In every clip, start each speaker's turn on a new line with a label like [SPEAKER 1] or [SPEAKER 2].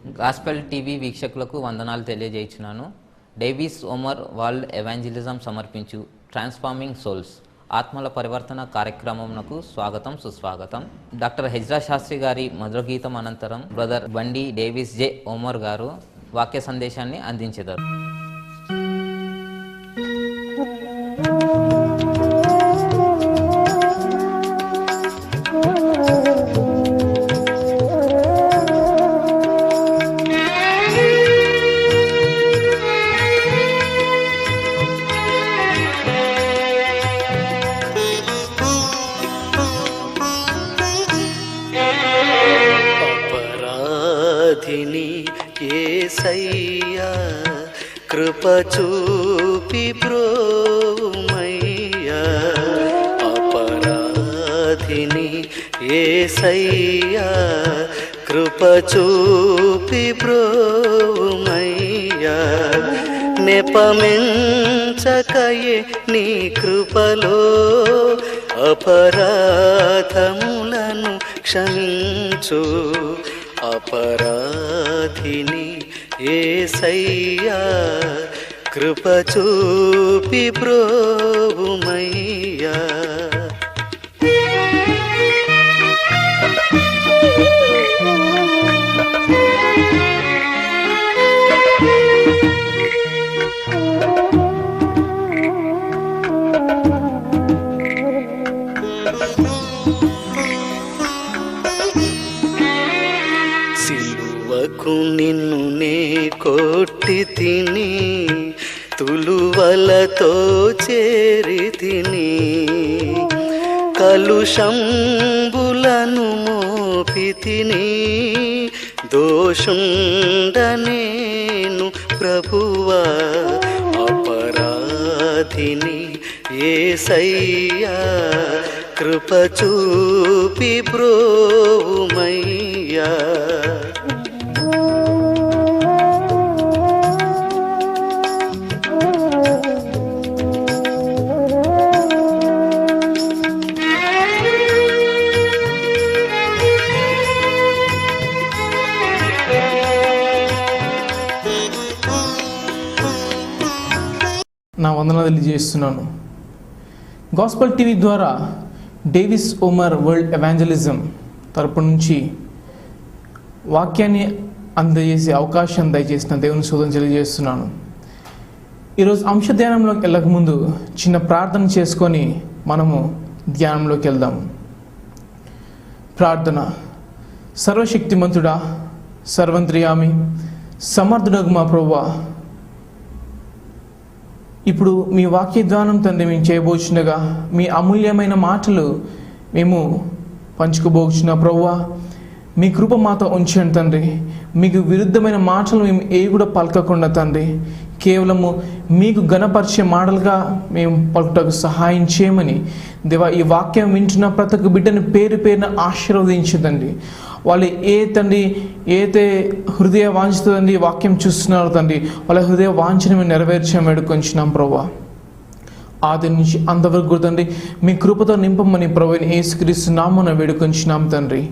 [SPEAKER 1] Gospel TV వీక్షకులకు వందనాలు తెలియజేస్తున్నాను. డేవిస్ ఓమర్ వరల్డ్ ఎవాంజలిజం సమర్పించు ట్రాన్స్ఫార్మింగ్ సోల్స్ ఆత్మల పరివర్తన కార్యక్రమంకు స్వాగతం, సుస్వాగతం. డాక్టర్ హెజ్రా శాస్త్రి గారి మధుర గీతం అనంతరం బ్రదర్ బండి డేవిస్ జే ఓమర్ గారు వాక్య సందేశాన్ని అందించెదరు.
[SPEAKER 2] యేసయ్యా కృప చూపి బ్రోవుమయ్యా, అపరాధిని యేసయ్యా కృప చూపి బ్రోవుమయ్యా, నెపమెంచకయే నీ కృపలో అపరాధములను క్షమించు, అపరాధిని యేసయ్యా కృప చూపి బ్రోవుమయ్యా. నిన్ను నే కొట్టి తిని, తులువలతో చేరి తిని, కలుషంబులను మోపి తిని, దోషుండనేను ప్రభువా, అపరాధిని యేసయ్యా కృప చూపి బ్రోవుమయ్యా.
[SPEAKER 3] నా వందనాలు తెలియజేస్తున్నాను. గాస్పెల్ టీవీ ద్వారా డేవిస్ ఓమర్ వరల్డ్ ఎవాంజలిజం తరపు నుంచి వాక్యాన్ని అందజేసే అవకాశం దయచేసిన దేవుని స్తోత్రం తెలియజేస్తున్నాను. ఈరోజు అంశ ధ్యానంలోకి వెళ్ళకముందు చిన్న ప్రార్థన చేసుకొని మనము ధ్యానంలోకి వెళ్దాము. ప్రార్థన. సర్వశక్తిమంతుడా, సర్వంత్రియామి, సమర్థుడగు మా ప్రభువా, ఇప్పుడు మీ వాక్య ధ్యానం తండ్రి మేము చేయబోచుండగా మీ అమూల్యమైన మాటలు మేము పంచుకోబోచున్న ప్రభువా, మీ కృప మాతో ఉంచండి తండ్రి. మీకు విరుద్ధమైన మాటలు మేము ఏ కూడా పలకకుండా తండ్రి, కేవలము మీకు ఘనపరిచే మాటలుగా మేము పలుకుటకు సహాయం చేయమని దేవా, ఈ వాక్యం వింటున్న ప్రతి ఒక్క బిడ్డని పేరు పేరున ఆశీర్వదించదండి. వాళ్ళు ఏతే హృదయ వాంఛతో తండ్రి వాక్యం చూస్తున్నారు తండ్రి, వాళ్ళ హృదయ వాంఛను మేము నెరవేర్చాము వేడుకొంచున్నాం ప్రభువా. ఆది నుంచి అంతవరకు కూడా తండ్రి మీ కృపతో నింపమని ప్రభువుని యేసుక్రీస్తు నామమున వేడుకొంచున్నాం తండ్రి,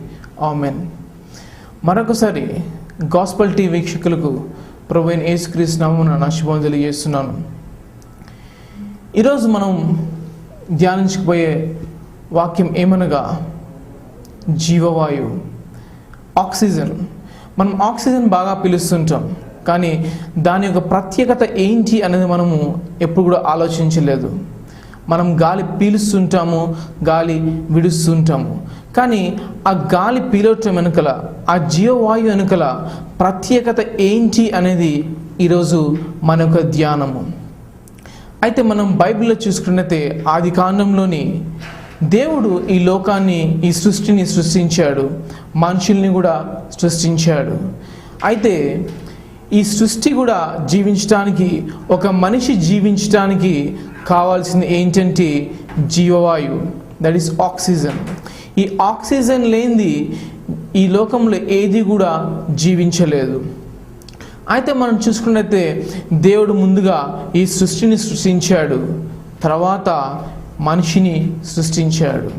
[SPEAKER 3] ఆమెన్. మరొకసారి గాస్పెల్ టీవీ వీక్షకులకు ప్రభువుని యేసుక్రీస్తు నామమున నా శుభం తెలియజేస్తున్నాను. ఈరోజు మనం ధ్యానించకపోయే వాక్యం ఏమనగా జీవవాయువు, ఆక్సిజన్. మనం ఆక్సిజన్ బాగా పీలుస్తుంటాం, కానీ దాని యొక్క ప్రత్యేకత ఏంటి అనేది మనము ఎప్పుడు కూడా ఆలోచించలేదు. మనం గాలి పీలుస్తుంటాము, గాలి విడుస్తుంటాము, కానీ ఆ గాలి పీలవటం వెనుకల, ఆ జీవవాయువు వెనుకల ప్రత్యేకత ఏంటి అనేది ఈరోజు మన యొక్క ధ్యానము. అయితే మనం బైబిల్లో చూసుకున్నట్లయితే ఆది కాండంలోని దేవుడు ఈ లోకాన్ని, ఈ సృష్టిని సృష్టించాడు, మనుషుల్ని కూడా సృష్టించాడు. అయితే ఈ సృష్టి కూడా జీవించడానికి, ఒక మనిషి జీవించడానికి కావాల్సింది ఏంటంటే జీవవాయువు, దట్ ఈస్ ఆక్సిజన్. ఈ ఆక్సిజన్ లేనిది ఈ లోకంలో ఏది కూడా జీవించలేదు. అయితే మనం చూసుకున్నట్లయితే దేవుడు ముందుగా ఈ సృష్టిని సృష్టించాడు, తర్వాత మనిషిని సృష్టించాడు.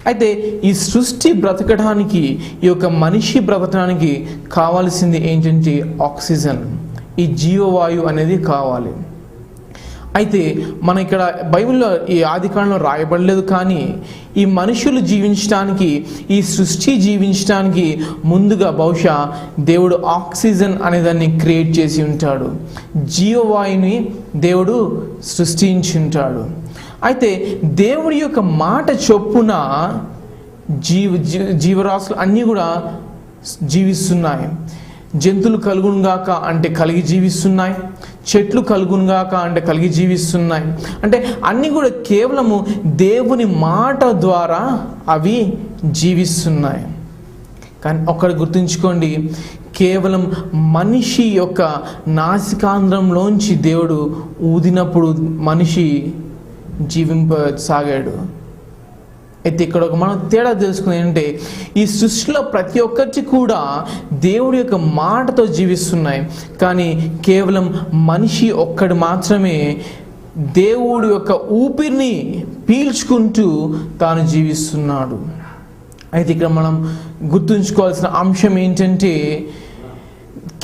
[SPEAKER 3] అయితే ఈ సృష్టి బ్రతకడానికి, ఈ యొక్క మనిషి బ్రతకడానికి కావాల్సింది ఏంటంటే ఆక్సిజన్, ఈ జీవవాయువు అనేది కావాలి. అయితే మన ఇక్కడ బైబిల్లో ఈ ఆదికాండంలో రాయబడలేదు, కానీ ఈ మనుషులు జీవించడానికి, ఈ సృష్టి జీవించడానికి ముందుగా బహుశా దేవుడు ఆక్సిజన్ అనేదాన్ని క్రియేట్ చేసి ఉంటాడు, జీవవాయుని దేవుడు సృష్టించి ఉంటాడు. అయితే దేవుడి యొక్క మాట చొప్పున జీవరాశులు అన్నీ కూడా జీవిస్తున్నాయి. జంతువులు కలుగునుగాక అంటే కలిగి జీవిస్తున్నాయి, చెట్లు కలుగునుగాక అంటే కలిగి జీవిస్తున్నాయి. అంటే అన్నీ కూడా కేవలము దేవుని మాట ద్వారా అవి జీవిస్తున్నాయి. కానీ ఒక్కటి గుర్తుంచుకోండి, కేవలం మనిషి యొక్క నాసికాంధ్రంలోంచి దేవుడు ఊదినప్పుడు మనిషి జీవింపసాగాడు. అయితే ఇక్కడ ఒక మనం తేడా తెలుసుకుని ఏంటంటే, ఈ సృష్టిలో ప్రతి ఒక్కటి కూడా దేవుడి యొక్క మాటతో జీవిస్తున్నాయి, కానీ కేవలం మనిషి ఒక్కడు మాత్రమే దేవుడి యొక్క ఊపిరిని పీల్చుకుంటూ తాను జీవిస్తున్నాడు. అయితే ఇక్కడ మనం గుర్తుంచుకోవాల్సిన అంశం ఏంటంటే,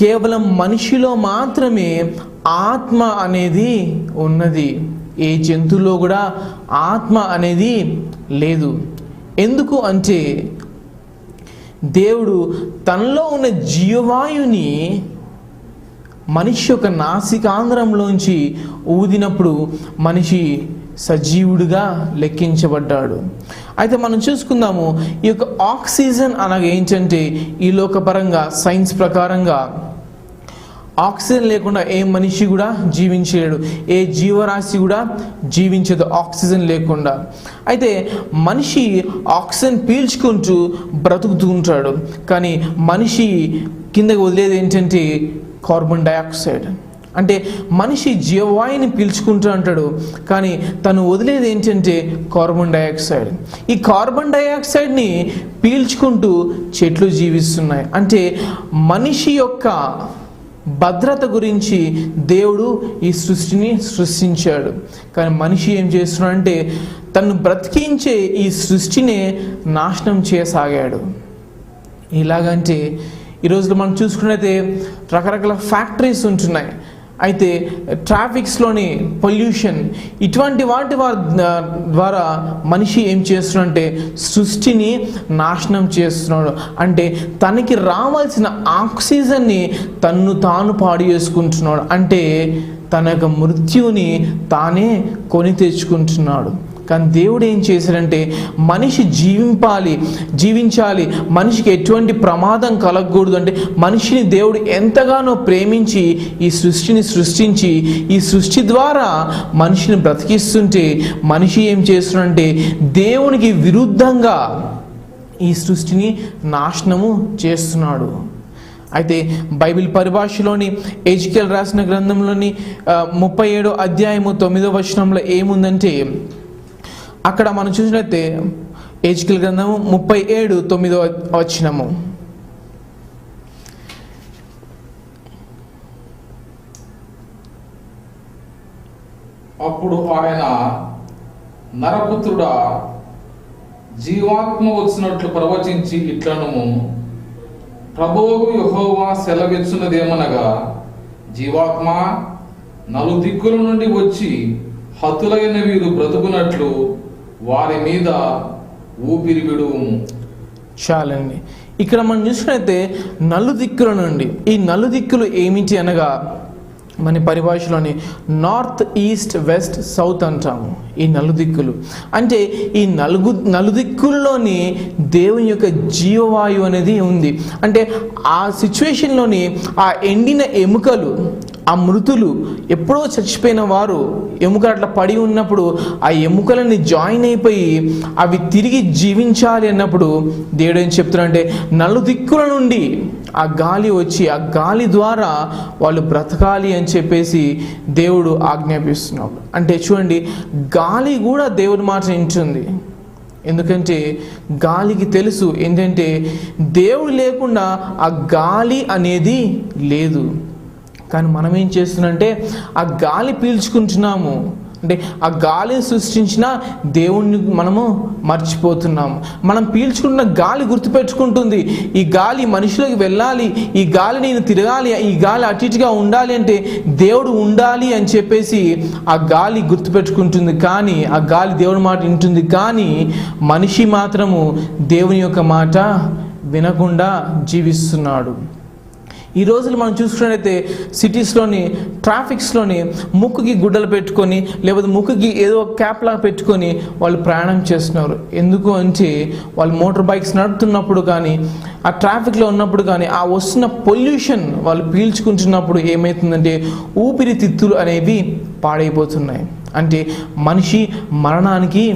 [SPEAKER 3] కేవలం మనిషిలో మాత్రమే ఆత్మ అనేది ఉన్నది. ఏ జంతువులో కూడా ఆత్మ అనేది లేదు. ఎందుకు అంటే దేవుడు తనలో ఉన్న జీవవాయుని మనిషి యొక్క నాసికాంధ్రంలోంచి ఊదినప్పుడు మనిషి సజీవుడిగా లెక్కించబడ్డాడు. అయితే మనం చూసుకుందాము, ఈ యొక్క ఆక్సిజన్ అనగా ఏంటంటే, ఈ లోకపరంగా సైన్స్ ప్రకారంగా ఆక్సిజన్ లేకుండా ఏ మనిషి కూడా జీవించలేడు, ఏ జీవరాశి కూడా జీవించదు ఆక్సిజన్ లేకుండా. అయితే మనిషి ఆక్సిజన్ పీల్చుకుంటూ బ్రతుకుతూ ఉంటాడు, కానీ మనిషి కిందకి వదిలేది ఏంటంటే కార్బన్ డైఆక్సైడ్. అంటే మనిషి జీవవాయుని పీల్చుకుంటూ అంటాడు, కానీ తను వదిలేది ఏంటంటే కార్బన్ డైఆక్సైడ్. ఈ కార్బన్ డైఆక్సైడ్ని పీల్చుకుంటూ చెట్లు జీవిస్తున్నాయి. అంటే మనిషి యొక్క భద్రత గురించి దేవుడు ఈ సృష్టిని సృష్టించాడు, కానీ మనిషి ఏం చేస్తున్నాడంటే తను బ్రతికించే ఈ సృష్టినే నాశనం చేయసాగాడు. ఇలాగంటే ఈరోజు మనం చూసుకున్నైతే రకరకాల ఫ్యాక్టరీస్ ఉంటున్నాయి. అయితే ట్రాఫిక్స్లోని పొల్యూషన్, ఇటువంటి వాటి ద్వారా మనిషి ఏం చేస్తున్నాడంటే సృష్టిని నాశనం చేస్తున్నాడు. అంటే తనకి రావాల్సిన ఆక్సిజన్ని తాను పాడు చేసుకుంటున్నాడు. అంటే తన యొక్క మృత్యుని తానే కొని తెచ్చుకుంటున్నాడు. కానీ దేవుడు ఏం చేశాడంటే మనిషి జీవించాలి, మనిషికి ఎటువంటి ప్రమాదం కలగకూడదు అంటే మనిషిని దేవుడు ఎంతగానో ప్రేమించి ఈ సృష్టిని సృష్టించి ఈ సృష్టి ద్వారా మనిషిని బ్రతికిస్తుంటే మనిషి ఏం చేస్తున్నాడంటే దేవునికి విరుద్ధంగా ఈ సృష్టిని నాశనము చేస్తున్నాడు. అయితే బైబిల్ పరిభాషలోని ఎజికేల్ రాసిన గ్రంథంలోని 37వ అధ్యాయము 9వ వచనంలో ఏముందంటే, అక్కడ మనం చూసినట్లయితే ఎజికేల్ గ్రంథము 37:9 వచనము,
[SPEAKER 4] అప్పుడు ఆయన, నరపుత్రుడా, జీవాత్మ వచ్చినట్లు ప్రవచించి ఇట్లను, ప్రభువు యెహోవా సెలవిచ్చున్నదేమనగా, జీవాత్మ నలుదిక్కుల నుండి వచ్చి హతులైన వీరు బ్రతుకున్నట్లు వారి మీద ఊపిరి విడువుము.
[SPEAKER 3] చాలండి. ఇక్కడ మనం చూసినట్లయితే నలుదిక్కుల నుండి, ఈ నలుదిక్కులు ఏమిటి అనగా మన పరిభాషలోని నార్త్, ఈస్ట్, వెస్ట్, సౌత్ అంటాము. ఈ నలుదిక్కులు అంటే ఈ నలుదిక్కుల్లోని దేవుని యొక్క జీవవాయువు అనేది ఉంది. అంటే ఆ సిచ్యువేషన్లోని ఆ ఎండిన ఎముకలు, ఆ మృతులు, ఎప్పుడో చచ్చిపోయిన వారు ఎముకలు అట్లా పడి ఉన్నప్పుడు ఆ ఎముకలని జాయిన్ అయిపోయి అవి తిరిగి జీవించాలి అన్నప్పుడు దేవుడు ఏం చెప్తున్నాడంటే నలుదిక్కుల నుండి ఆ గాలి వచ్చి ఆ గాలి ద్వారా వాళ్ళు బ్రతకాలి అని చెప్పేసి దేవుడు ఆజ్ఞాపిస్తున్నాడు. అంటే చూడండి, గాలి కూడా దేవుడి మాట వింటుంది. ఎందుకంటే గాలికి తెలుసు ఏంటంటే దేవుడు లేకుండా ఆ గాలి అనేది లేదు. కానీ మనం ఏం చేస్తున్నామంటే ఆ గాలి పీల్చుకుంటున్నాము, అంటే ఆ గాలిని సృష్టించిన దేవుణ్ణి మనము మర్చిపోతున్నాము. మనం పీల్చుకున్న గాలి గుర్తుపెట్టుకుంటుంది, ఈ గాలి మనిషిలోకి వెళ్ళాలి, ఈ గాలి నేను తిరగాలి, ఈ గాలి అటు ఇటుగా ఉండాలి అంటే దేవుడు ఉండాలి అని చెప్పేసి ఆ గాలి గుర్తుపెట్టుకుంటుంది. కానీ ఆ గాలి దేవుడి మాట వింటుంది, కానీ మనిషి మాత్రము దేవుని యొక్క మాట వినకుండా జీవిస్తున్నాడు. ఈ రోజులు మనం చూసుకున్నట్లయితే సిటీస్లోని ట్రాఫిక్స్లోని ముక్కుకి గుడ్డలు పెట్టుకొని లేకపోతే ముక్కుకి ఏదో క్యాప్లా పెట్టుకొని వాళ్ళు ప్రయాణం చేస్తున్నారు. ఎందుకు అంటే వాళ్ళు మోటార్ బైక్స్ నడుపుతున్నప్పుడు కానీ ఆ ట్రాఫిక్లో ఉన్నప్పుడు కానీ ఆ వస్తున్న పొల్యూషన్ వాళ్ళు పీల్చుకుంటున్నప్పుడు ఏమవుతుందంటే ఊపిరితిత్తులు అనేవి పాడైపోతున్నాయి. అంటే మనిషి మరణానికి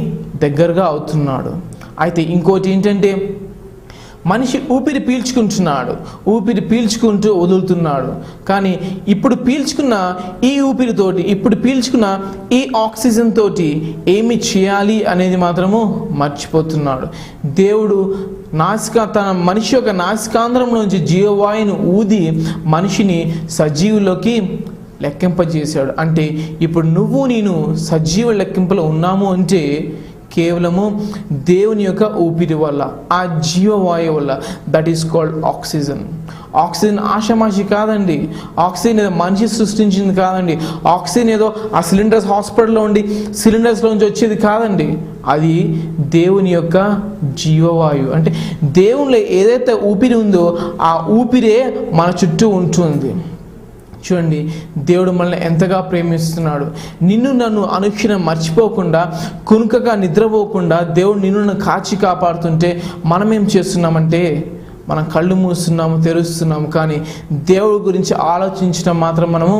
[SPEAKER 3] దగ్గరగా అవుతున్నాడు. అయితే ఇంకోటి ఏంటంటే మనిషి ఊపిరి పీల్చుకుంటున్నాడు, ఊపిరి పీల్చుకుంటూ వదులుతున్నాడు. కానీ ఇప్పుడు పీల్చుకున్న ఈ ఊపిరితోటి, ఇప్పుడు పీల్చుకున్న ఈ ఆక్సిజన్ తోటి ఏమి చేయాలి అనేది మాత్రము మర్చిపోతున్నాడు. దేవుడు తన మనిషి యొక్క నాసికాంధ్రం నుంచి జీవవాయువును ఊది మనిషిని సజీవులోకి లెక్కింపజేశాడు. అంటే ఇప్పుడు నువ్వు నేను సజీవ లెక్కింపులో ఉన్నాము అంటే కేవలము దేవుని యొక్క ఊపిరి వల్ల, ఆ జీవవాయువు వల్ల. That is called oxygen. Oxygen ఆషామాషి కాదండి, ఆక్సిజన్ ఏదో మనిషి సృష్టించింది కాదండి, ఆక్సిజన్ ఏదో ఆ సిలిండర్స్ హాస్పిటల్లో ఉండి సిలిండర్స్లోంచి వచ్చేది కాదండి. అది దేవుని యొక్క జీవవాయువు. అంటే దేవునిలో ఏదైతే ఊపిరి ఉందో ఆ ఊపిరే మన చుట్టూ ఉంటుంది. చూడండి, దేవుడు మనల్ని ఎంతగా ప్రేమిస్తున్నాడు. నిన్ను నన్ను అనుక్షణం మర్చిపోకుండా, కునుకగా నిద్రపోకుండా దేవుడు నిన్ను నన్ను కాచి కాపాడుతుంటే మనం ఏం చేస్తున్నామంటే మనం కళ్ళు మూస్తున్నాము, తెరుస్తున్నాము, కానీ దేవుడి గురించి ఆలోచించడం మాత్రం మనము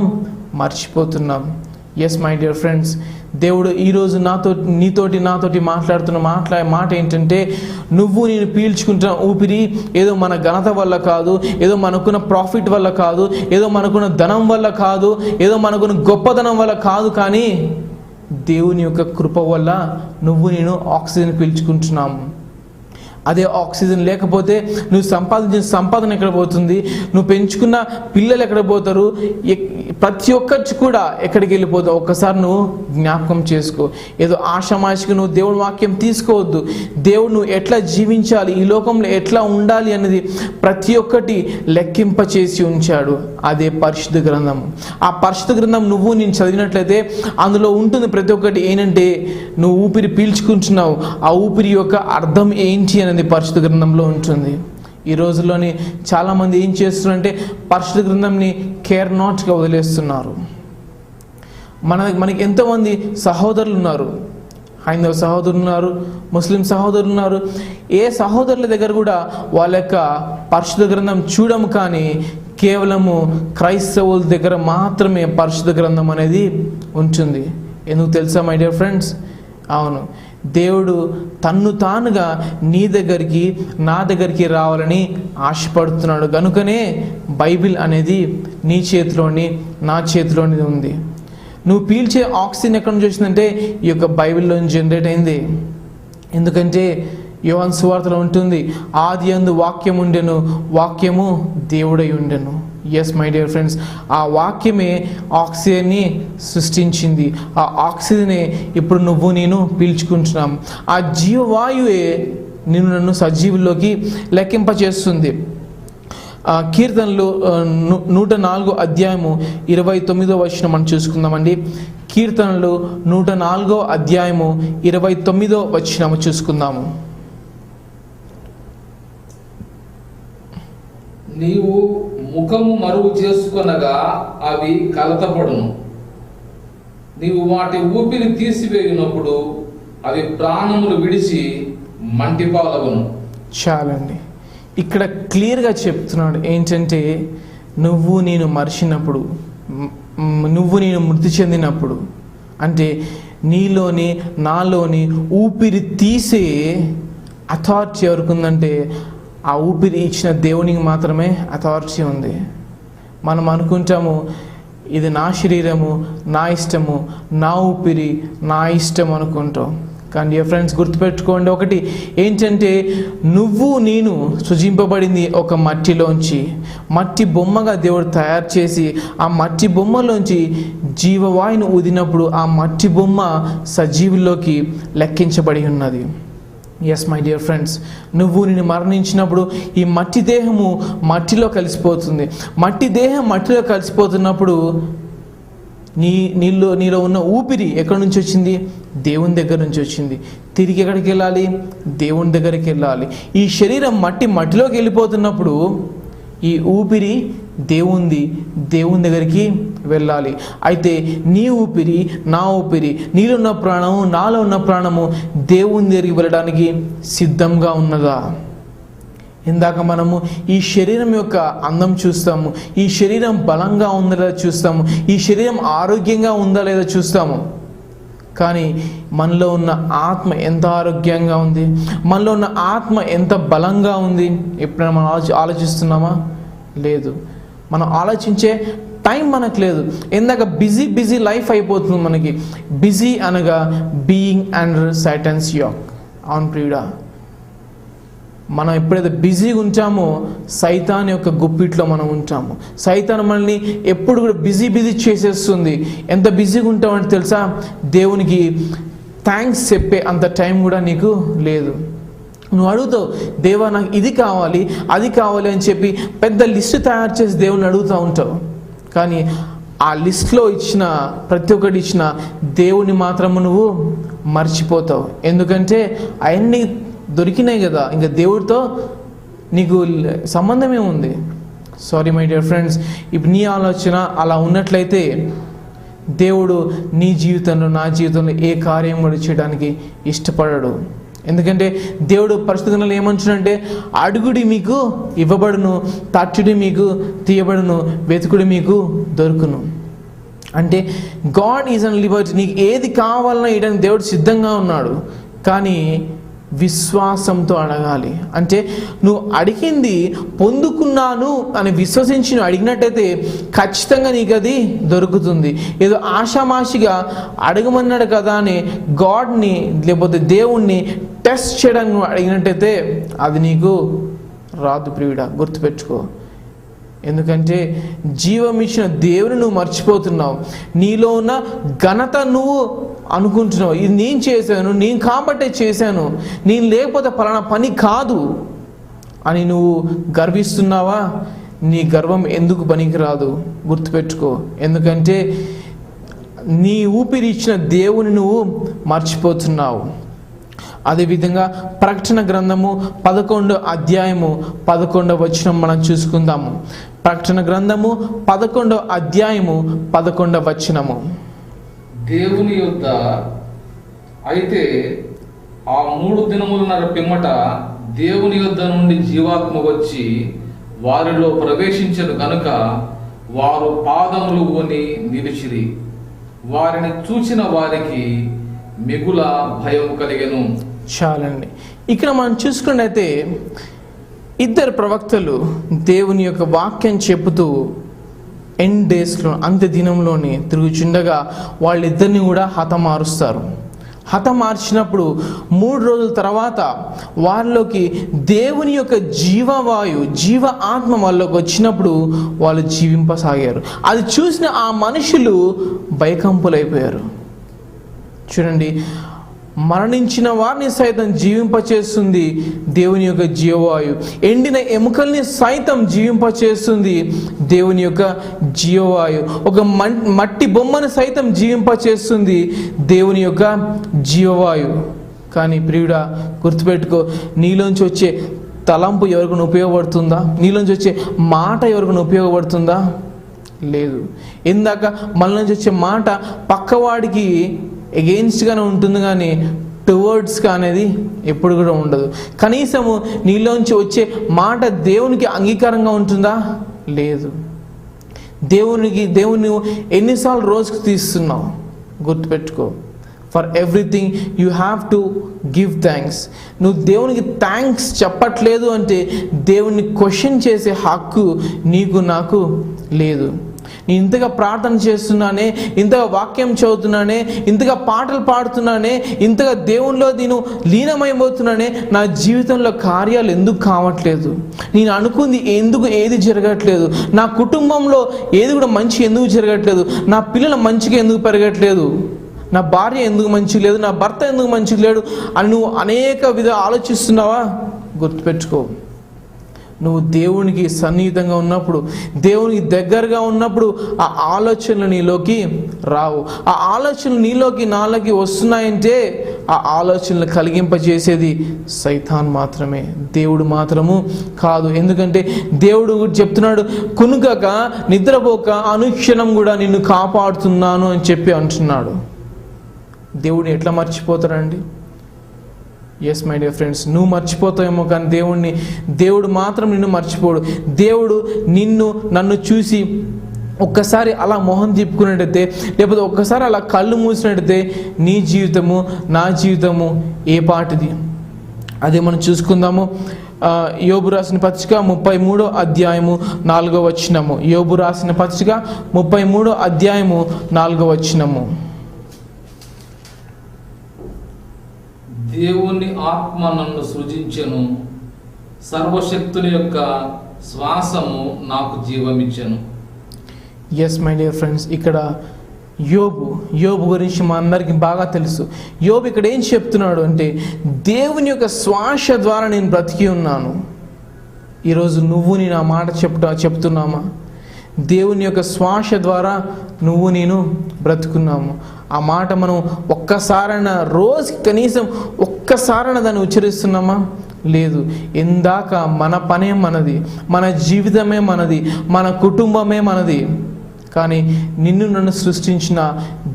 [SPEAKER 3] మర్చిపోతున్నాం. ఎస్ మై డియర్ ఫ్రెండ్స్, దేవుడు ఈరోజు నాతోటి మాట్లాడుతున్న మాట ఏంటంటే, నువ్వు నేను పీల్చుకుంటున్న ఊపిరి ఏదో మన ఘనత వల్ల కాదు, ఏదో మనకున్న ప్రాఫిట్ వల్ల కాదు, ఏదో మనకున్న ధనం వల్ల కాదు, ఏదో మనకున్న గొప్పదనం వల్ల కాదు, కానీ దేవుని యొక్క కృప వల్ల నువ్వు నేను ఆక్సిజన్ పీల్చుకుంటున్నాము. అదే ఆక్సిజన్ లేకపోతే నువ్వు సంపాదించిన సంపాదన ఎక్కడ పోతుంది, నువ్వు పెంచుకున్న పిల్లలు ఎక్కడ పోతారు, ప్రతి ఒక్కటి కూడా ఎక్కడికి వెళ్ళిపోతావు. ఒక్కసారి నువ్వు జ్ఞాపకం చేసుకో. ఏదో ఆషామాషిగా నువ్వు దేవుడి వాక్యం తీసుకోవద్దు. దేవుడు నువ్వు ఎట్లా జీవించాలి, ఈ లోకంలో ఎట్లా ఉండాలి అనేది ప్రతి ఒక్కటి లెక్కింప చేసి ఉంచాడు. అదే పరిశుద్ధ గ్రంథం. ఆ పరిశుద్ధ గ్రంథం నువ్వు నేను చదివినట్లయితే అందులో ఉంటుంది ప్రతి ఒక్కటి. ఏంటంటే నువ్వు ఊపిరి పీల్చుకుంటున్నావు, ఆ ఊపిరి యొక్క అర్థం ఏంటి అనేది పరిశుద్ధ గ్రంథంలో ఉంటుంది. ఈ రోజుల్లోని చాలామంది ఏం చేస్తున్నారంటే పరిశుద్ధ గ్రంథంని కేర్ నాట్గా వదిలేస్తున్నారు. మనకి ఎంతోమంది సహోదరులు ఉన్నారు, హైందవ సహోదరులు ఉన్నారు, ముస్లిం సహోదరులు ఉన్నారు. ఏ సహోదరుల దగ్గర కూడా వాళ్ళ యొక్క పరిశుద్ధ గ్రంథం చూడము, కానీ కేవలము క్రైస్తవుల దగ్గర మాత్రమే పరిశుద్ధ గ్రంథం అనేది ఉంటుంది. ఎందుకు తెలుసా మై డియర్ ఫ్రెండ్స్? అవును, దేవుడు తన్ను తానుగా నీ దగ్గరికి నా దగ్గరికి రావాలని ఆశపడుతున్నాడు. కనుకనే బైబిల్ అనేది నీ చేతిలోని నా చేతిలోని ఉంది. నువ్వు పీల్చే ఆక్సిజన్ ఎక్కడి నుంచి వచ్చిందంటే ఈ యొక్క బైబిల్లో జనరేట్ అయింది. ఎందుకంటే యోహాను సువార్తలో ఉంటుంది, ఆది యందు వాక్యం ఉండెను, వాక్యము దేవుడై ఉండెను. ఎస్ మై డియర్ ఫ్రెండ్స్, ఆ వాక్యమే ఆక్సిజన్ని సృష్టించింది. ఆ ఆక్సిజనే ఇప్పుడు నువ్వు నేను పీల్చుకుంటున్నాం. ఆ జీవవాయువే నిన్ను నన్ను సజీవుల్లోకి లెక్కింపచేస్తుంది. కీర్తనలు 104 అధ్యాయము 29వ వచనం మనం చూసుకుందామండి. కీర్తనలు 104 అధ్యాయము 29వ వచనము చూసుకుందాము.
[SPEAKER 4] నీవు ముఖము మరుగు చేసుకొనగా అవి కలతపడును, నీవు వాటి ఊపిరి తీసివేగినప్పుడు అవి ప్రాణములు విడిచి మంటిపాలగును.
[SPEAKER 3] చాలండి, ఇక్కడ క్లియర్గా చెప్తున్నాడు ఏంటంటే, నువ్వు నేను మరిచినప్పుడు, నువ్వు నేను మృతి చెందినప్పుడు, అంటే నీలోని నాలోని ఊపిరి తీసే అథారిటీ ఎవరికి ఉందంటే ఆ ఊపిరి ఇచ్చిన దేవునికి మాత్రమే అథారిటీ ఉంది. మనం అనుకుంటాము ఇది నా శరీరము, నా ఇష్టము, నా ఊపిరి, నా ఇష్టం అనుకుంటాం. కానీ డియర్ ఫ్రెండ్స్ గుర్తుపెట్టుకోండి, ఒకటి ఏంటంటే నువ్వు నేను సృజింపబడింది ఒక మట్టిలోంచి. మట్టి బొమ్మగా దేవుడు తయారు చేసి ఆ మట్టి బొమ్మలోంచి జీవవాయుని ఊదినప్పుడు ఆ మట్టి బొమ్మ సజీవుల్లోకి లెక్కించబడి ఉన్నది. ఎస్ మై డియర్ ఫ్రెండ్స్, నువ్వు నేను మరణించినప్పుడు ఈ మట్టి దేహము మట్టిలో కలిసిపోతుంది. మట్టి దేహం మట్టిలో కలిసిపోతున్నప్పుడు నీలో ఉన్న ఊపిరి ఎక్కడి నుంచి వచ్చింది? దేవుని దగ్గర నుంచి వచ్చింది. తిరిగి ఎక్కడికి వెళ్ళాలి? దేవుని దగ్గరికి వెళ్ళాలి. ఈ శరీరం మట్టిలోకి వెళ్ళిపోతున్నప్పుడు ఈ ఊపిరి దేవుని దగ్గరికి వెళ్ళాలి. అయితే నీ ఊపిరి, నా ఊపిరి, నీలో ఉన్న ప్రాణము, నాలో ఉన్న ప్రాణము దేవుని దగ్గరికి వెళ్ళడానికి సిద్ధంగా ఉన్నదా? ఇందాక మనము ఈ శరీరం యొక్క అందం చూస్తాము, ఈ శరీరం బలంగా ఉందా లేదా చూస్తాము, ఈ శరీరం ఆరోగ్యంగా ఉందా లేదా చూస్తాము. కానీ మనలో ఉన్న ఆత్మ ఎంత ఆరోగ్యంగా ఉంది, మనలో ఉన్న ఆత్మ ఎంత బలంగా ఉంది ఎప్పుడైనా మనం ఆలోచిస్తున్నామా? లేదు. మనం ఆలోచించే టైం మనకు లేదు. ఇందాక బిజీ లైఫ్ అయిపోతుంది మనకి. బిజీ అనగా బీయింగ్ అండర్ సాటన్స్ యోక్. అవును ప్రియుడా, మనం ఎప్పుడైతే బిజీగా ఉంటామో సైతాన్ యొక్క గుప్పిట్లో మనం ఉంటాము. సైతాన్ మనల్ని ఎప్పుడు కూడా బిజీ చేసేస్తుంది. ఎంత బిజీగా ఉంటామంటే తెలుసా, దేవునికి థ్యాంక్స్ చెప్పే అంత టైం కూడా నీకు లేదు. నువ్వు అడుగుతావు, దేవా నాకు ఇది కావాలి అది కావాలి అని చెప్పి పెద్ద లిస్ట్ తయారు చేసి దేవుని అడుగుతూ ఉంటావు. కానీ ఆ లిస్ట్లో ఇచ్చిన ప్రతి ఒక్కటి ఇచ్చిన దేవుని మాత్రము నువ్వు మర్చిపోతావు. ఎందుకంటే అవన్నీ దొరికినాయి కదా, ఇంకా దేవుడితో నీకు సంబంధమే ఉంది. సారీ మై డియర్ ఫ్రెండ్స్, ఇప్పుడు నీ ఆలోచన అలా ఉన్నట్లయితే దేవుడు నీ జీవితంలో నా జీవితంలో ఏ కార్యం కూడా చేయడానికి ఇష్టపడడు. ఎందుకంటే దేవుడు పరిస్థితుల్లో ఏమంటున్నాడంటే, అడుగుడి మీకు ఇవ్వబడును, తట్టుడి మీకు తీయబడును, వెతుకుడి మీకు దొరుకును. అంటే గాడ్ ఈజ్ అన్ లిబర్టీ. నీకు ఏది కావాలన్నా ఇవ్వడానికి దేవుడు సిద్ధంగా ఉన్నాడు. కానీ విశ్వాసంతో అడగాలి. అంటే నువ్వు అడిగింది పొందుకున్నాను అని విశ్వసించి నువ్వు అడిగినట్టయితే ఖచ్చితంగా నీకు అది దొరుకుతుంది. ఏదో ఆషామాషిగా అడగమన్నాడు కదా అని గాడ్ని లేకపోతే దేవుణ్ణి టెస్ట్ చేయడానికి నువ్వు అడిగినట్టయితే అది నీకు రాదు ప్రియుడా, గుర్తుపెట్టుకో. ఎందుకంటే జీవం ఇచ్చిన దేవుని నువ్వు మర్చిపోతున్నావు. నీలో ఉన్న ఘనత నువ్వు అనుకుంటున్నావు, ఇది నేను చేశాను, నేను కాబట్టే చేశాను, నేను లేకపోతే పలానా పని కాదు అని నువ్వు గర్విస్తున్నావా? నీ గర్వం ఎందుకు పనికిరాదు, గుర్తుపెట్టుకో. ఎందుకంటే నీ ఊపిరి ఇచ్చిన దేవుని నువ్వు మర్చిపోతున్నావు. అదేవిధంగా ప్రకటన గ్రంథము 11వ అధ్యాయము 11వ వచనం మనం చూసుకుందాము. ప్రకటన గ్రంథము 11వ అధ్యాయము 11వ వచనము.
[SPEAKER 4] దేవుని యొద్ద అయితే ఆ 3 దినములున్నర పిమ్మట దేవుని యొద్ద నుండి జీవాత్మ వచ్చి వారిలో ప్రవేశించను గనుక వారు పాదములు కొని నిలిచిరి. వారిని చూచిన వారికి మిగుల భయం కలిగెను.
[SPEAKER 3] చాలండి. ఇక్కడ మనం చూసుకున్నట్టయితే ఇద్దరు ప్రవక్తలు దేవుని యొక్క వాక్యం చెబుతూ ఎండ్ డేస్లో అంత్య దినంలోని తిరుగుచుండగా వాళ్ళిద్దరిని కూడా హతమారుస్తారు. హతమార్చినప్పుడు 3 రోజుల తర్వాత వారిలోకి దేవుని యొక్క జీవ ఆత్మ వాళ్ళకి వచ్చినప్పుడు వాళ్ళు జీవింపసాగారు. అది చూసిన ఆ మనుషులు భయకంపులైపోయారు. చూడండి, మరణించిన వారిని సైతం జీవింపచేస్తుంది దేవుని యొక్క జీవవాయు. ఎండిన ఎముకల్ని సైతం జీవింపచేస్తుంది దేవుని యొక్క జీవవాయు. ఒక మట్టి బొమ్మను సైతం జీవింపచేస్తుంది దేవుని యొక్క జీవవాయు. కానీ ప్రియుడా, గుర్తుపెట్టుకో, నీలోంచి వచ్చే తలంపు ఎవరికైనా ఉపయోగపడుతుందా? నీలోంచి వచ్చే మాట ఎవరికైనా ఉపయోగపడుతుందా? లేదు. ఇందాక మన నుంచి వచ్చే మాట పక్కవాడికి ఎగెయిన్స్ట్గానే ఉంటుంది, కానీ టువర్డ్స్గా అనేది ఎప్పుడు కూడా ఉండదు. కనీసము నీలోంచి వచ్చే మాట దేవునికి అంగీకారంగా ఉంటుందా? లేదు. దేవుని ఎన్నిసార్లు రోజుకు తీస్తున్నావు? గుర్తుపెట్టుకో, for everything you have to give thanks. నువ్వు దేవునికి థ్యాంక్స్ చెప్పట్లేదు అంటే దేవుణ్ణి క్వశ్చన్ చేసే హక్కు నీకు నాకు లేదు. నేను ఇంతగా ప్రార్థన చేస్తున్నానే, ఇంతగా వాక్యం చదువుతున్నానే, ఇంతగా పాటలు పాడుతున్నానే, ఇంతగా దేవునిలో నేను లీనమైపోతున్నానే, నా జీవితంలో కార్యాలు ఎందుకు కావట్లేదు? నేను అనుకుంది ఏది జరగట్లేదు? నా కుటుంబంలో ఏది కూడా మంచి ఎందుకు జరగట్లేదు? నా పిల్లల మంచిగా ఎందుకు పెరగట్లేదు? నా భార్య ఎందుకు మంచిగా లేదు? నా భర్త ఎందుకు మంచిగా లేడు అని నువ్వు అనేక ఆలోచిస్తున్నావా? గుర్తుపెట్టుకో, నువ్వు దేవునికి సన్నిహితంగా ఉన్నప్పుడు, దేవునికి దగ్గరగా ఉన్నప్పుడు ఆ ఆలోచనలు నీలోకి రావు. ఆ ఆలోచనలు నీలోకి నాలోకి వస్తున్నాయంటే ఆ ఆలోచనలు కలిగింపజేసేది సైతాన్ మాత్రమే, దేవుడు మాత్రము కాదు. ఎందుకంటే దేవుడు చెప్తున్నాడు, కునుకక నిద్రపోక అనుక్షణం కూడా నిన్ను కాపాడుతున్నాను అని చెప్పి అంటున్నాడు. దేవుడిని ఎట్లా మర్చిపోతారండి? ఎస్ మై డియర్ ఫ్రెండ్స్, నువ్వు మర్చిపోతావేమో కానీ దేవుడు మాత్రం నిన్ను మర్చిపోడు. దేవుడు నన్ను చూసి ఒక్కసారి అలా మొహం తిప్పుకున్నట్టయితే, లేకపోతే ఒక్కసారి అలా కళ్ళు మూసినట్టయితే నీ జీవితము నా జీవితము ఏ పాటిది? అదే మనం చూసుకుందాము. యోబు రాసిన పత్రిక 33వ అధ్యాయము 4వ వచనము. యోబు రాసిన పత్రిక 33వ అధ్యాయము 4వ వచనము.
[SPEAKER 4] దేవుని ఆత్మ నన్ను సృజించెను, సర్వశక్తుని యొక్క శ్వాసము నాకు జీవమిచ్చెను.
[SPEAKER 3] ఎస్ మై డియర్ ఫ్రెండ్స్, ఇక్కడ యోబు గురించి మా అందరికీ బాగా తెలుసు. యోబు ఇక్కడ ఏం చెప్తున్నాడు అంటే, దేవుని యొక్క శ్వాస ద్వారా నేను బ్రతికి ఉన్నాను. ఈరోజు నువ్వు నేను ఆ మాట చెప్తున్నామా? దేవుని యొక్క శ్వాస ద్వారా నేను బ్రతుకున్నాము. ఆ మాట మనం ఒక్కసారైనా, రోజుకి కనీసం ఒక్కసారైనా దాన్ని ఉచ్చరిస్తున్నామా? లేదు. ఇందాక మన పనే మనది, మన జీవితమే మనది, మన కుటుంబమే మనది. కానీ నన్ను సృష్టించిన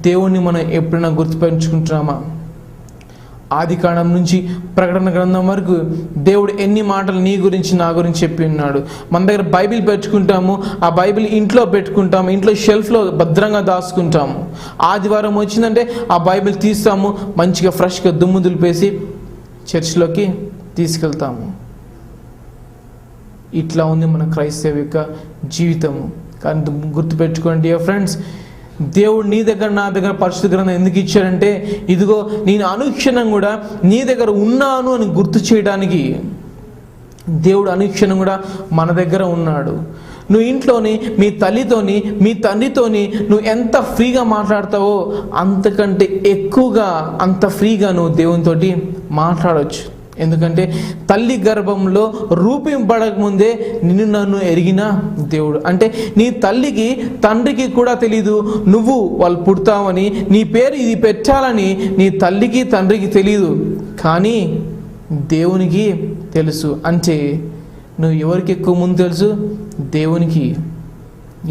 [SPEAKER 3] దేవుణ్ణి మనం ఎప్పుడైనా గుర్తుపెట్టుకుంటున్నామా? ఆదికాండం నుంచి ప్రకటన గ్రంథం వరకు దేవుడు ఎన్ని మాటలు నీ గురించి నా గురించి చెప్పి ఉన్నాడు. మన దగ్గర బైబిల్ పెట్టుకుంటాము, ఆ బైబిల్ ఇంట్లో పెట్టుకుంటాము, ఇంట్లో షెల్ఫ్లో భద్రంగా దాచుకుంటాము. ఆదివారం వచ్చిందంటే ఆ బైబిల్ తీస్తాము, మంచిగా ఫ్రెష్గా దుమ్ము దులిపేసి చర్చ్లోకి తీసుకెళ్తాము. ఇట్లా ఉంది మన క్రైస్తవ యొక్క జీవితము. కానీ గుర్తుపెట్టుకోండి డియర్ ఫ్రెండ్స్, దేవుడు నీ దగ్గర నా దగ్గర పరిశుద్ధ గ్రంథం ఎందుకు ఇచ్చాడంటే, ఇదిగో నేను అనుక్షణం కూడా నీ దగ్గర ఉన్నాను అని గుర్తు చేయడానికి. దేవుడు అనుక్షణం కూడా మన దగ్గర ఉన్నాడు. నువ్వు ఇంట్లోని మీ తల్లితోని, మీ తండ్రితోని నువ్వు ఎంత ఫ్రీగా మాట్లాడతావో అంతకంటే ఎక్కువగా, అంత ఫ్రీగా నువ్వు దేవునితోటి మాట్లాడవచ్చు. ఎందుకంటే తల్లి గర్భంలో రూపింపడకముందే నన్ను ఎరిగిన దేవుడు. అంటే నీ తల్లికి తండ్రికి కూడా తెలీదు వాళ్ళు పుడతావని, నీ పేరు ఇది పెట్టాలని నీ తల్లికి తండ్రికి తెలీదు, కానీ దేవునికి తెలుసు. అంటే నువ్వు ఎవరికి ఎక్కువ ముందు తెలుసు? దేవునికి.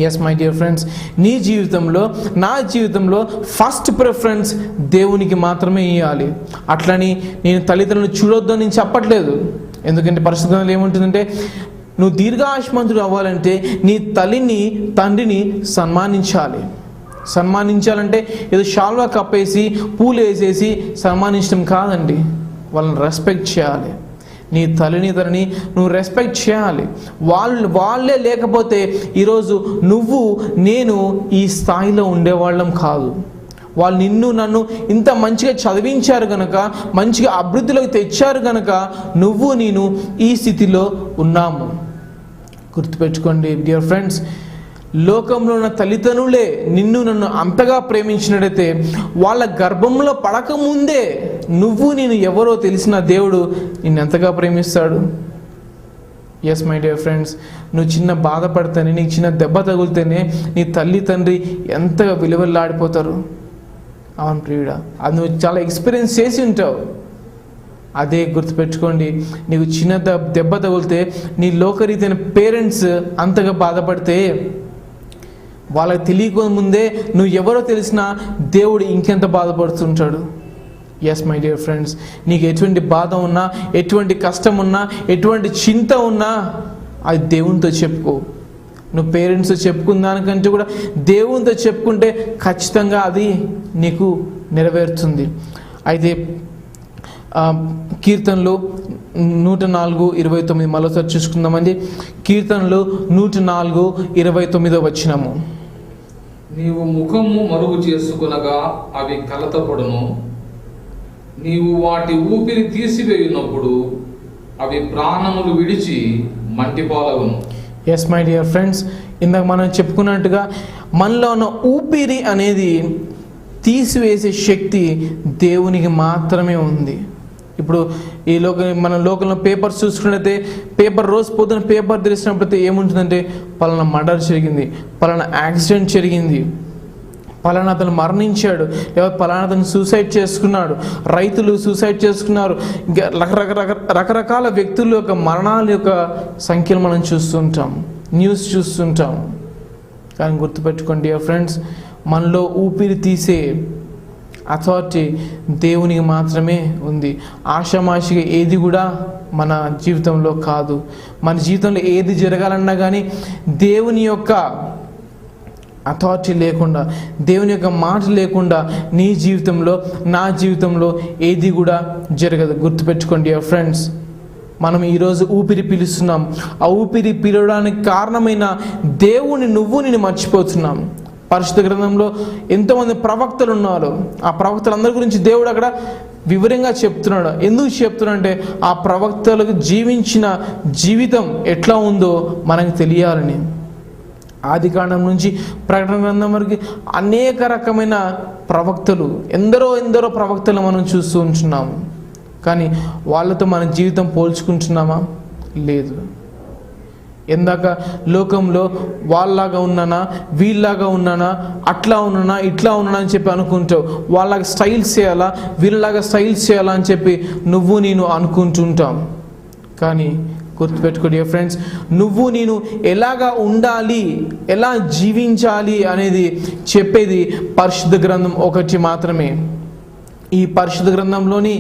[SPEAKER 3] ఎస్ మై డియర్ ఫ్రెండ్స్, నీ జీవితంలో, నా జీవితంలో ఫస్ట్ ప్రిఫరెన్స్ దేవునికి మాత్రమే ఇవ్వాలి. అట్లని నేను తల్లిదండ్రులను చూడొద్దు అని నేను చెప్పట్లేదు. ఎందుకంటే పరిశుద్ధ గ్రంథంలో ఏముంటుందంటే, నువ్వు దీర్ఘాయుష్మంతుడు అవ్వాలంటే నీ తల్లిని తండ్రిని సన్మానించాలంటే ఏదో షాల్వా కప్పేసి పూలు వేసేసి సన్మానించడం కాదండి. వాళ్ళని రెస్పెక్ట్ చేయాలి. నీ తల్లిని తండ్రిని నువ్వు రెస్పెక్ట్ చేయాలి. వాళ్ళే లేకపోతే ఈరోజు నేను ఈ స్థాయిలో ఉండేవాళ్ళం కాదు. వాళ్ళు నన్ను ఇంత మంచిగా చదివించారు కనుక, మంచిగా అభివృద్ధిలోకి తెచ్చారు కనుక నేను ఈ స్థితిలో ఉన్నాము. గుర్తుపెట్టుకోండి డియర్ ఫ్రెండ్స్, లోకంలో ఉన్న తల్లిదండ్రులే నన్ను అంతగా ప్రేమించినట్టయితే, వాళ్ళ గర్భంలో పడకముందే నేను ఎవరో తెలిసిన దేవుడు నిన్ను ఎంతగా ప్రేమిస్తాడు. ఎస్ మై డియర్ ఫ్రెండ్స్, నువ్వు చిన్న బాధపడితేనే, నీకు చిన్న దెబ్బ తగిలితేనే నీ తల్లి తండ్రి ఎంతగా విలువలాడిపోతారు. అవును ప్రియుడా, అది నువ్వు చాలా ఎక్స్పీరియన్స్ చేసి ఉంటావు. అదే గుర్తుపెట్టుకోండి, నీకు చిన్న దెబ్బ తగిలితే నీ లోకరీతైన పేరెంట్స్ అంతగా బాధపడితే, వాళ్ళకి తెలియకముందే నువ్వు ఎవరో తెలిసినా దేవుడు ఇంకెంత బాధపడుతుంటాడు. ఎస్ మై డియర్ ఫ్రెండ్స్, నీకు ఎటువంటి బాధ ఉన్నా, ఎటువంటి కష్టం ఉన్నా, ఎటువంటి చింత ఉన్నా అది దేవునితో చెప్పుకో. నువ్వు పేరెంట్స్తో చెప్పుకున్న దానికంటే కూడా దేవునితో చెప్పుకుంటే ఖచ్చితంగా అది నీకు నెరవేరుతుంది. అయితే కీర్తనలు 104:29 మరోసారి చూసుకుందామండి. కీర్తనలు 104:29 వచనము.
[SPEAKER 4] నీవు ముఖము మరుగు చేసుకునగా అవి కలతపడును. నీవు వాటి ఊపిరి తీసివేయునప్పుడు అవి ప్రాణములు విడిచి మంటిపాలవును.
[SPEAKER 3] ఎస్ మై డియర్ ఫ్రెండ్స్, ఇందాక మనం చెప్పుకున్నట్టుగా మనలో ఉన్న ఊపిరి అనేది తీసివేసే శక్తి దేవునికి మాత్రమే ఉంది. ఇప్పుడు మన లోకంలో పేపర్స్ చూసుకున్నట్లయితే పేపర్ రోజు పొద్దున పేపర్ తెరిచినప్పుడైతే ఏముంటుందంటే పలానా మర్డర్ జరిగింది, పలానా యాక్సిడెంట్ జరిగింది, పలానా అతను మరణించాడు, లేదా పలానా అతను సూసైడ్ చేసుకున్నాడు, రైతులు సూసైడ్ చేసుకున్నారు, ఇంకా రకరకాల వ్యక్తుల యొక్క మరణాల యొక్క సంఖ్యలు మనం చూస్తుంటాం, న్యూస్ చూస్తుంటాం. కానీ గుర్తుపెట్టుకోండి డియర్ ఫ్రెండ్స్, మనలో ఊపిరి తీసే అథారిటీ దేవునికి మాత్రమే ఉంది. ఆషామాషిగా ఏది కూడా మన జీవితంలో కాదు. మన జీవితంలో ఏది జరగాలన్నా కానీ దేవుని యొక్క అథారిటీ లేకుండా, దేవుని యొక్క మాట లేకుండా నీ జీవితంలో, నా జీవితంలో ఏది కూడా జరగదు. గుర్తుపెట్టుకోండి డియర్ ఫ్రెండ్స్, మనం ఈరోజు ఊపిరి పీలుస్తున్నాం. ఆ ఊపిరి పీలడానికి కారణమైన దేవుని నేను మర్చిపోతున్నాం. పరిశుద్ధ గ్రంథంలో ఎంతోమంది ప్రవక్తలు ఉన్నారు. ఆ ప్రవక్తలందరి గురించి దేవుడు అక్కడ వివరంగా చెప్తున్నాడు. ఎందుకు చెప్తున్నాడు అంటే ఆ ప్రవక్తలకు జీవించిన జీవితం ఎట్లా ఉందో మనకు తెలియాలని. ఆది కాండం నుంచి ప్రకటన గ్రంథం వరకు అనేక రకమైన ప్రవక్తలు, ఎందరో ప్రవక్తలు మనం చూస్తూ ఉంటున్నాము. కానీ వాళ్ళతో మన జీవితం పోల్చుకుంటున్నామా? లేదు. ఎందాక లోకంలో వాళ్ళలాగా ఉన్నానా, వీళ్ళలాగా ఉన్నానా, అట్లా ఉన్నానా, ఇట్లా ఉన్నానా అని చెప్పి అనుకుంటావు. వాళ్ళలాగా స్టైల్స్ చేయాలా, వీళ్ళలాగా స్టైల్స్ చేయాలా అని చెప్పి నేను అనుకుంటుంటాం. కానీ గుర్తుపెట్టుకో డియర్ ఫ్రెండ్స్, నేను ఎలాగా ఉండాలి, ఎలా జీవించాలి అనేది చెప్పేది పరిశుద్ధ గ్రంథం ఒకటి మాత్రమే. ఈ పరిశుద్ధ గ్రంథంలోని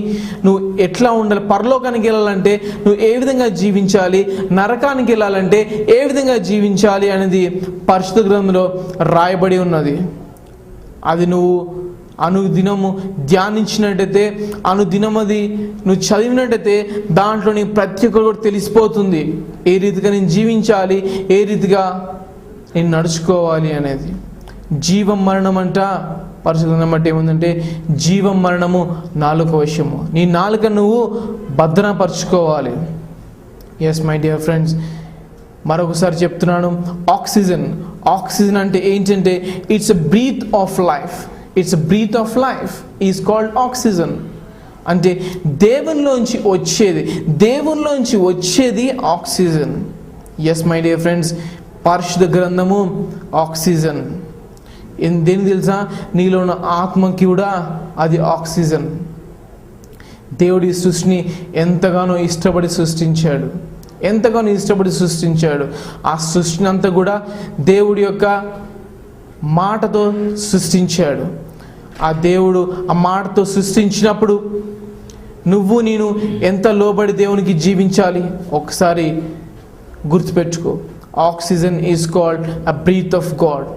[SPEAKER 3] నువ్వు ఎట్లా ఉండాలి, పరలోకానికి వెళ్ళాలంటే నువ్వు ఏ విధంగా జీవించాలి, నరకానికి వెళ్ళాలంటే ఏ విధంగా జీవించాలి అనేది పరిశుద్ధ గ్రంథంలో రాయబడి ఉన్నది. అది నువ్వు అనుదినము ధ్యానించినట్టయితే, అనుదినం అది నువ్వు చదివినట్టయితే దాంట్లో నీకు ప్రతి ఒక్కరు కూడా తెలిసిపోతుంది ఏ రీతిగా నేను జీవించాలి, ఏ రీతిగా నేను నడుచుకోవాలి అనేది. జీవం మరణం అంట పరిశుద్ధం బట్టి ఏముందంటే, జీవం మరణము నాలుక వశము. నీ నాలుక నువ్వు భద్రపరచుకోవాలి. ఎస్ మై డియర్ ఫ్రెండ్స్, మరొకసారి చెప్తున్నాను, ఆక్సిజన్ అంటే ఏంటంటే it's a breath of life. It's a breath of life is called oxygen. అంటే దేవునిలోంచి వచ్చేది oxygen. Yes my dear friends, పరిశుద్ధ గ్రంథము ఆక్సిజన్. దేని తెలుసా? నీలో ఉన్న ఆత్మకి కూడా అది ఆక్సిజన్. దేవుడి సృష్టిని ఎంతగానో ఇష్టపడి సృష్టించాడు. ఆ సృష్టిని అంతా కూడా దేవుడి యొక్క మాటతో సృష్టించాడు. ఆ దేవుడు ఆ మాటతో సృష్టించినప్పుడు నేను ఎంత లోబడి దేవునికి జీవించాలి ఒకసారి గుర్తుపెట్టుకో. Oxygen is called a breath of God.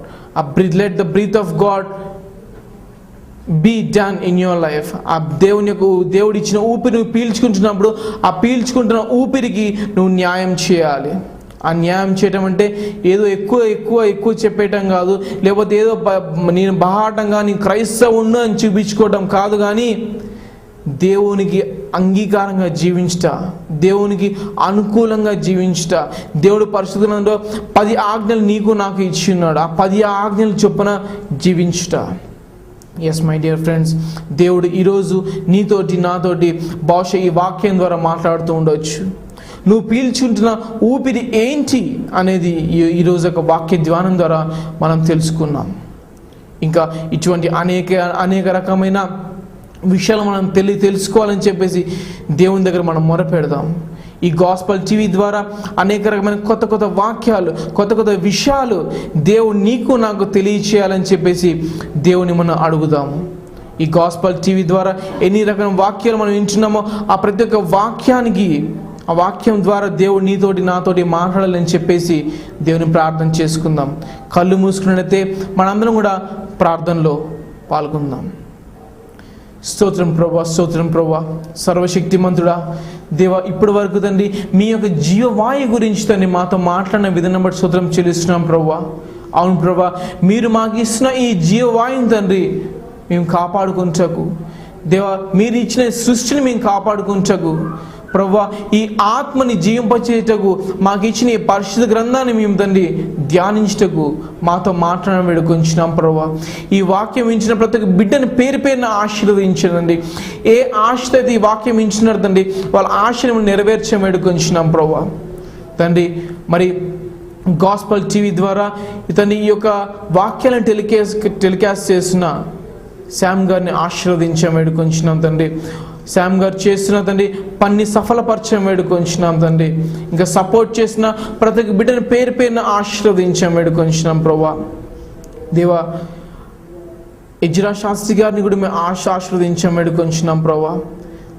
[SPEAKER 3] Let the breath of God be done in your life. ఆ దేవుడు ఇచ్చిన ఊపిరి నువ్వు పీల్చుకుంటున్నప్పుడు ఆ పీల్చుకుంటున్న ఊపిరికి నువ్వు న్యాయం చేయాలి. ఆ న్యాయం చేయటం అంటే ఏదో ఎక్కువ చెప్పేయటం కాదు, లేకపోతే ఏదో నేను బహాటంగా నేను క్రైస్తవుణ్ణి అని చూపించుకోవటం కాదు, కానీ దేవునికి అంగీకారంగా జీవించుట, దేవునికి అనుకూలంగా జీవించుట. దేవుడు పరిశుద్ధ గ్రంథంలో 10 ఆజ్ఞలు నీకు నాకు ఇచ్చి ఉన్నాడు. ఆ 10 ఆజ్ఞలు చొప్పున జీవించుట. ఎస్ మై డియర్ ఫ్రెండ్స్, దేవుడు ఈరోజు నాతోటి బహుశా ఈ వాక్యం ద్వారా మాట్లాడుతూ ఉండవచ్చు. నువ్వు పీల్చుకుంటున్న ఊపిరి ఏంటి అనేది ఈరోజు ఒక వాక్య ధ్యానం ద్వారా మనం తెలుసుకున్నాం. ఇంకా ఇటువంటి అనేక రకమైన విషయాలు మనం తెలుసుకోవాలని చెప్పేసి దేవుని దగ్గర మనం మొరపెడదాం. ఈ గాస్పల్ టీవీ ద్వారా అనేక రకమైన కొత్త వాక్యాలు, కొత్త విషయాలు దేవుడు నీకు నాకు తెలియచేయాలని చెప్పేసి దేవుని మనం అడుగుదాము. ఈ గాస్పల్ టీవీ ద్వారా ఎన్ని రకమైన వాక్యాలు మనం వింటున్నామో ఆ ప్రతి ఒక్క ఆ వాక్యం ద్వారా దేవుడు నాతోటి మాట్లాడాలని చెప్పేసి దేవుని ప్రార్థన చేసుకుందాం. కళ్ళు మూసుకున్నట్లయితే మనందరం కూడా ప్రార్థనలో పాల్గొందాం. స్తోత్రం ప్రభా, సర్వశక్తిమంతుడా దేవా, ఇప్పటి వరకు తండ్రి మీ యొక్క జీవవాయు గురించి తండ్రి మాతో మాట్లాడిన విధానం బట్టి స్తోత్రం చెల్లిస్తున్నాం ప్రభా. అవును ప్రభా, మీరు మాకు ఇస్తున్న ఈ జీవవాయుని తండ్రి మేము కాపాడుకుంటకు, దేవా మీరు ఇచ్చిన సృష్టిని మేము కాపాడుకుంటకు, ప్రభా ఈ ఆత్మని జీవింపచేయటకు మాకు ఇచ్చిన ఈ పరిశుద్ధ గ్రంథాన్ని మేము తండ్రి ధ్యానించటకు మాతో మాట్లాడడం వేడుకొంచున్నాం ప్రభా. ఈ వాక్యం ఇచ్చిన ప్రతి ఒక్క బిడ్డని పేరు పేరున ఆశీర్వదించండి. ఏ ఆశతో అయితే ఈ వాక్యం ఇచ్చినారు తండ్రి, వాళ్ళ ఆశను నెరవేర్చడం వేడుకొంచున్నాం ప్రభా. తండ్రి మరి గాస్పల్ టీవీ ద్వారా తండ్రి ఈ యొక్క వాక్యాలను టెలికాస్ట్ చేసిన శామ్ గారిని ఆశీర్వదించడం వేడుకొంచున్నాం తండ్రి. శామ్ గారు చేస్తున్న తండ్రి పని సఫలపరచడం వేడుకొంచున్నాం తండ్రి. ఇంకా సపోర్ట్ చేసిన ప్రతి ఒక్క బిడ్డని పేరు పేరున ఆశీర్వదించడం వేడుకొంచున్నాం ప్రభా. దేవా ఇజ్రా శాస్త్రి గారిని కూడా మేము ఆశీర్వదించడం వేడుకొంచున్నాం ప్రభా.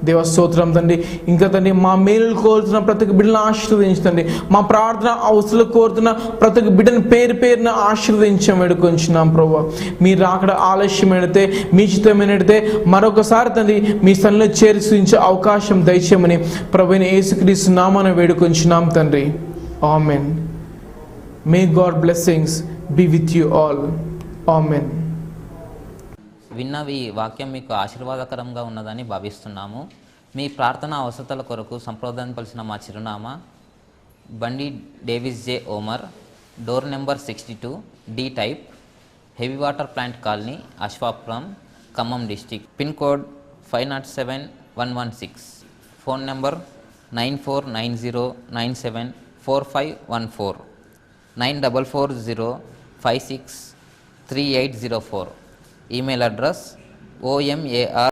[SPEAKER 3] దేవ స్తోత్రం తండ్రి. ఇంకా తండ్రి మా మేలు కోరుతున్న ప్రతి ఒక్క బిడ్డను ఆశీర్వదించండి. మా ప్రార్థన అవసరాలు కోరుతున్న ప్రతి ఒక్క బిడ్డను పేరు పేరున ఆశీర్వదించడం వేడుకొంచున్నాం ప్రభా. మీరు అక్కడ ఆలస్యమైతే మీ చిత్తమైనట్టే మరొకసారి తండ్రి మీ స్థలంలో చేర్చించే అవకాశం దయచేయమని ప్రభువైన యేసుక్రీస్తు నామమున వేడుకొంచున్నాం తండ్రి. Amen. May God blessings be with you all. Amen.
[SPEAKER 1] విన్నవి వాక్యం మీకు ఆశీర్వాదకరంగా ఉన్నదని భావిస్తున్నాము. మీ ప్రార్థన అవసరాల కొరకు సంప్రదించవలసిన మా చిరునామా Bandi Davis J Omar, door number 62, D type, heavy water plant colony, Ashwapuram, Khammam district. Pin code 507116. Phone number 9490974514, 9440563804. Email address omar